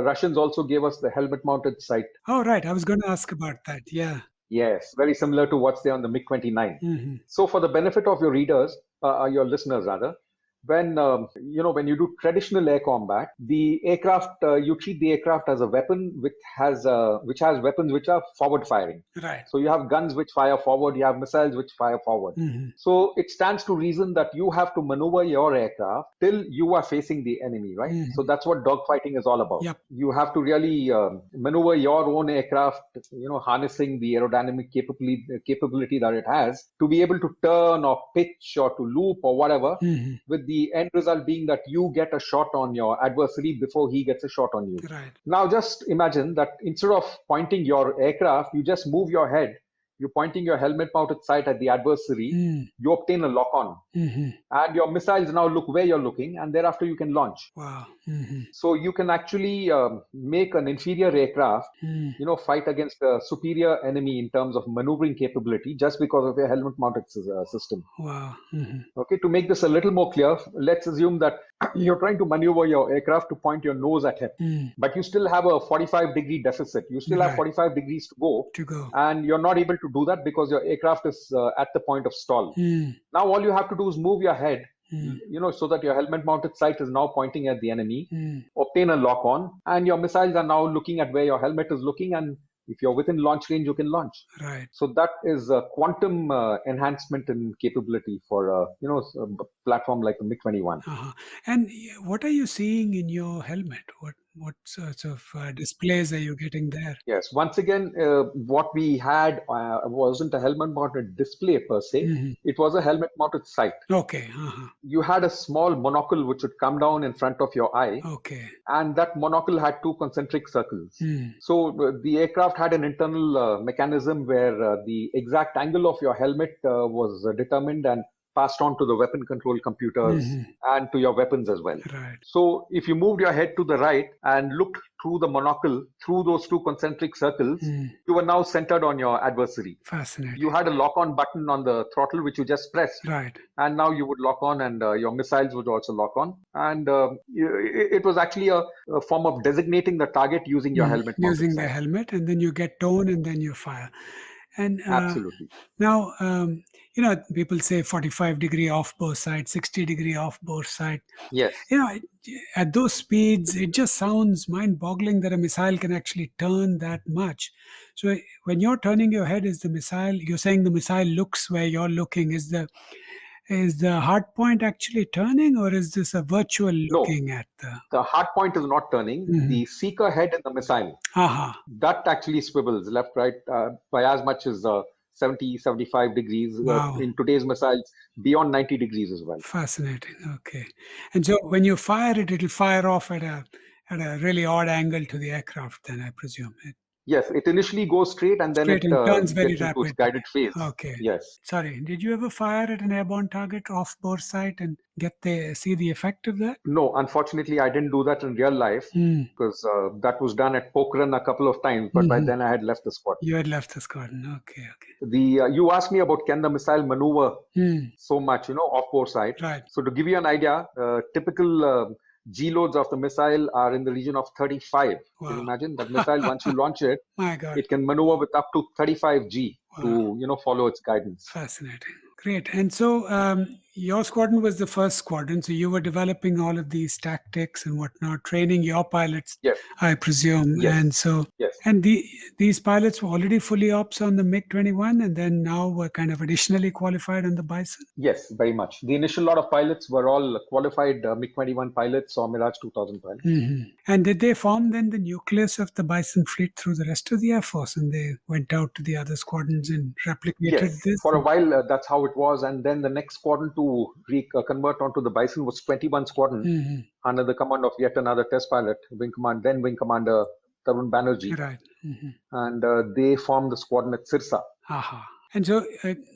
S3: Russians also gave us the helmet-mounted sight.
S1: Oh, right. I was going to ask about that. Yeah.
S3: Yes, very similar to what's there on the MiG-29. So for the benefit of your readers, your listeners rather, when you do traditional air combat, the aircraft, you treat the aircraft as a weapon which has weapons which are forward firing. So you have guns which fire forward, you have missiles which fire forward. So it stands to reason that you have to maneuver your aircraft till you are facing the enemy, right? So that's what dogfighting is all about. You have to really maneuver your own aircraft, harnessing the aerodynamic capability that it has to be able to turn or pitch or to loop or whatever, with the end result being that you get a shot on your adversary before he gets a shot on you. Now just imagine that instead of pointing your aircraft, you just move your head. You're pointing your helmet-mounted sight at the adversary. You obtain a lock-on. And your missiles now look where you're looking, and thereafter you can launch. So you can actually make an inferior aircraft, fight against a superior enemy in terms of maneuvering capability just because of your helmet-mounted system. Okay, to make this a little more clear, let's assume that you're trying to maneuver your aircraft to point your nose at him, but you still have a 45-degree deficit. You still have 45 degrees to go, and you're not able to do that because your aircraft is at the point of stall. Now all you have to do is move your head, so that your helmet-mounted sight is now pointing at the enemy, obtain a lock-on, and your missiles are now looking at where your helmet is looking, and if you're within launch range, you can launch. So that is a quantum enhancement in capability for a platform like the MiG-21.
S1: And what are you seeing in your helmet? What sorts of displays are you getting there?
S3: Yes, once again, what we had wasn't a helmet-mounted display per se. It was a helmet-mounted sight. You had a small monocle which would come down in front of your eye. And that monocle had 2 concentric circles. So the aircraft had an internal mechanism where the exact angle of your helmet was determined and passed on to the weapon control computers and to your weapons as well. So if you moved your head to the right and looked through the monocle, through those 2 concentric circles, you were now centered on your adversary.
S1: Fascinating.
S3: You had a lock-on button on the throttle which you just pressed. And now you would lock on, and your missiles would also lock on. And it was actually a form of designating the target using your helmet.
S1: Using the helmet, and then you get tone and then you fire. And
S3: absolutely.
S1: Now, people say 45-degree off-bore sight, 60-degree off-bore sight.
S3: Yes.
S1: At those speeds, it just sounds mind-boggling that a missile can actually turn that much. So when you're turning your head, you're saying the missile looks where you're looking. Is the hard point actually turning, or is this a virtual looking at
S3: the hard point is not turning. The seeker head in the missile, that actually swivels left, right, by as much as 70, 75 degrees. In today's missiles, beyond 90 degrees as well.
S1: Fascinating. Okay. And so when you fire it, it'll fire off at a really odd angle to the aircraft then, I presume.
S3: Yes, it initially goes straight and then
S1: Straight
S3: it
S1: and turns very
S3: gets into its
S1: rapidly.
S3: guided phase.
S1: Okay.
S3: Yes.
S1: Sorry, did you ever fire at an airborne target off bore sight and see the effect of that?
S3: No, unfortunately, I didn't do that in real life because that was done at Pokhran a couple of times, but by then I had left the squadron.
S1: You had left the squadron. Okay.
S3: You asked me about can the missile maneuver so much, off bore side.
S1: Right.
S3: So to give you an idea, typical G loads of the missile are in the region of 35.
S1: Wow.
S3: Can you imagine that missile? Once you launch it,
S1: My God.
S3: it can maneuver with up to 35 G to follow its guidance.
S1: Fascinating. Great. And so your squadron was the first squadron. So you were developing all of these tactics and whatnot, training your pilots,
S3: Yes.
S1: I presume.
S3: Yes.
S1: And so,
S3: yes.
S1: And these pilots were already fully ops on the MiG-21 and then now were kind of additionally qualified on the Bison?
S3: Yes, very much. The initial lot of pilots were all qualified MiG-21 pilots or Mirage 2000 pilots.
S1: And did they form then the nucleus of the Bison fleet through the rest of the Air Force and they went out to the other squadrons and replicated this?
S3: For a while, that's how it was. And then the next squadron to convert onto the Bison was 21 Squadron under the command of yet another test pilot, Wing Commander Tarun Banerjee.
S1: Right.
S3: And they formed the squadron at Sirsa.
S1: And so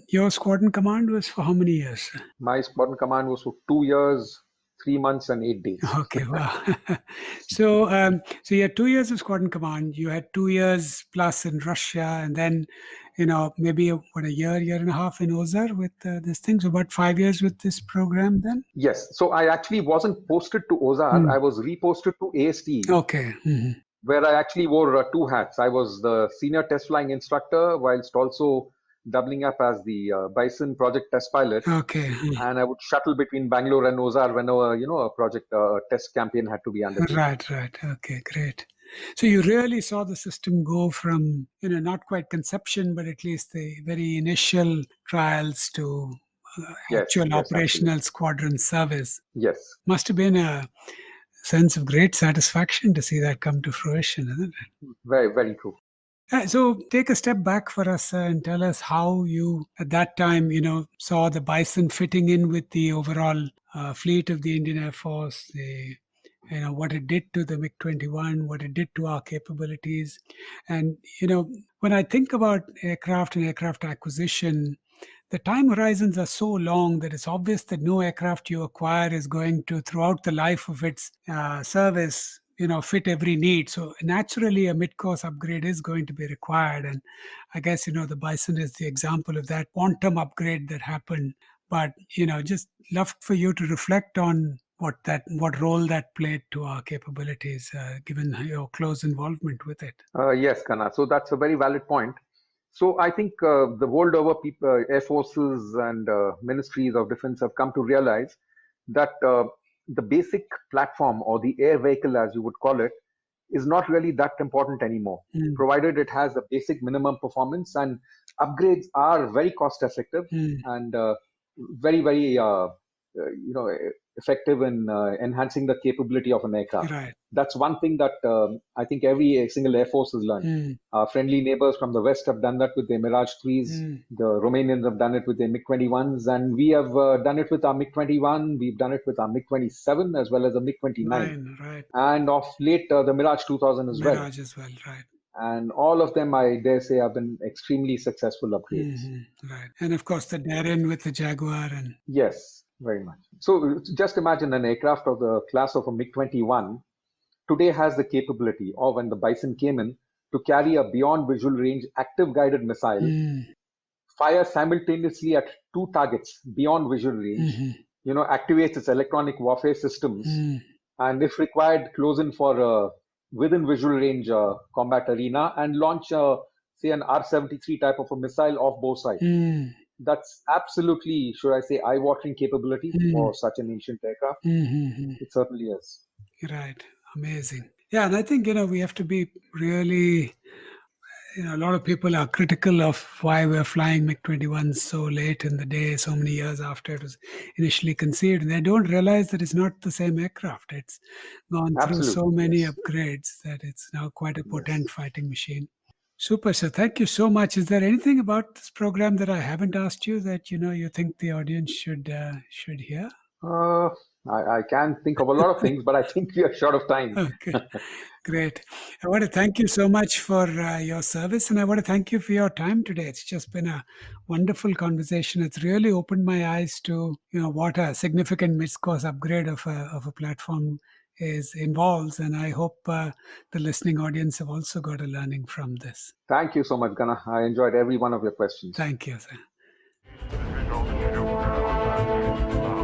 S1: your squadron command was for how many years?
S3: My squadron command was for 2 years, 3 months and 8 days.
S1: Okay, wow. So you had 2 years of squadron command. You had 2 years plus in Russia, and then maybe a year and a half in Ozar with this thing. So about 5 years with this program then?
S3: Yes. So I actually wasn't posted to Ozar. I was reposted to AST.
S1: Okay.
S3: Where I actually wore 2 hats. I was the senior test flying instructor, whilst also doubling up as the Bison project test pilot.
S1: Okay.
S3: And I would shuttle between Bangalore and Ozar whenever, a project test campaign had to be undertaken.
S1: Right. Okay, great. So you really saw the system go from, not quite conception, but at least the very initial trials to actual operational
S3: absolutely.
S1: squadron service.
S3: Yes.
S1: Must have been a sense of great satisfaction to see that come to fruition, isn't it?
S3: Very, very true.
S1: So take a step back for us and tell us how you, at that time, saw the Bison fitting in with the overall fleet of the Indian Air Force, what it did to the MiG-21, what it did to our capabilities. And, when I think about aircraft and aircraft acquisition, the time horizons are so long that it's obvious that no aircraft you acquire is going to, throughout the life of its service, fit every need. So naturally, a mid-course upgrade is going to be required. And I guess, the Bison is the example of that quantum upgrade that happened. But, just love for you to reflect on what role that played to our capabilities, given your close involvement with it.
S3: Yes, Kana. So that's a very valid point. So I think the world over, air forces and ministries of defense have come to realize that the basic platform or the air vehicle, as you would call it, is not really that important anymore, provided it has a basic minimum performance, and upgrades are very cost effective and very, very effective in enhancing the capability of an aircraft.
S1: Right.
S3: That's one thing that I think every single Air Force has learned. Our friendly neighbors from the West have done that with their Mirage 3s. The Romanians have done it with their MiG-21s. And we have done it with our MiG-21. We've done it with our MiG-27 as well as the MiG-29.
S1: Right.
S3: And of late, the Mirage 2000 as well.
S1: Mirage as well, right.
S3: And all of them, I dare say, have been extremely successful upgrades.
S1: Right. And of course, the Darren with the Jaguar. And
S3: yes, very much. So just imagine an aircraft of the class of a MiG-21 today has the capability, or when the Bison came in, to carry a beyond visual range active guided missile, fire simultaneously at 2 targets beyond visual range, activates its electronic warfare systems, and if required, close in for within visual range combat arena and launch, say, an R-73 type of a missile off both sides. That's absolutely, should I say, eye-watering capability for such an ancient aircraft. It certainly is.
S1: Right. Amazing. Yeah, and I think, we have to be really, a lot of people are critical of why we're flying MiG-21 so late in the day, so many years after it was initially conceived. And they don't realize that it's not the same aircraft. It's gone through so many upgrades that it's now quite a potent fighting machine. Super, sir. Thank you so much. Is there anything about this program that I haven't asked you that, you think the audience should hear?
S3: I can think of a lot of things, but I think we are short of time.
S1: Okay. Great. I want to thank you so much for your service, and I want to thank you for your time today. It's just been a wonderful conversation. It's really opened my eyes to what a significant mid-course upgrade of a platform is involves, and I hope the listening audience have also got a learning from this.
S3: Thank you so much, Gana. I enjoyed every one of your questions.
S1: Thank you, sir.
S2: Visual to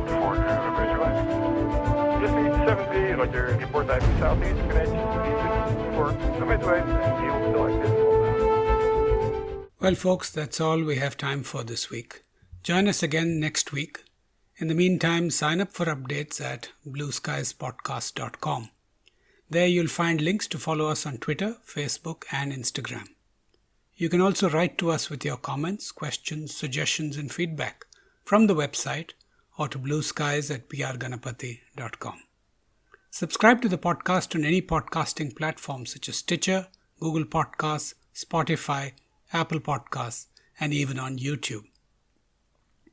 S2: for individual. Just need 70, like your report type southeast, connection for midway, and you'll select it.
S1: Well, folks, that's all we have time for this week. Join us again next week. In the meantime, sign up for updates at blueskiespodcast.com. There you'll find links to follow us on Twitter, Facebook, and Instagram. You can also write to us with your comments, questions, suggestions, and feedback from the website or to blueskies@prganapati.com. Subscribe to the podcast on any podcasting platform such as Stitcher, Google Podcasts, Spotify, Apple Podcasts, and even on YouTube.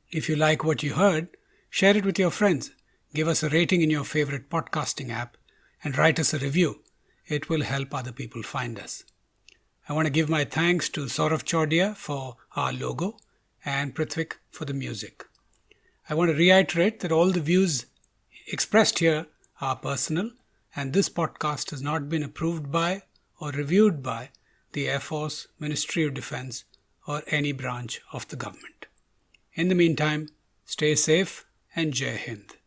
S1: If you like what you heard, share it with your friends, give us a rating in your favorite podcasting app, and write us a review. It will help other people find us. I want to give my thanks to Saurav Chordia for our logo and Prithvik for the music. I want to reiterate that all the views expressed here are personal, and this podcast has not been approved by or reviewed by the Air Force, Ministry of Defense, or any branch of the government. In the meantime, stay safe and Jai Hind.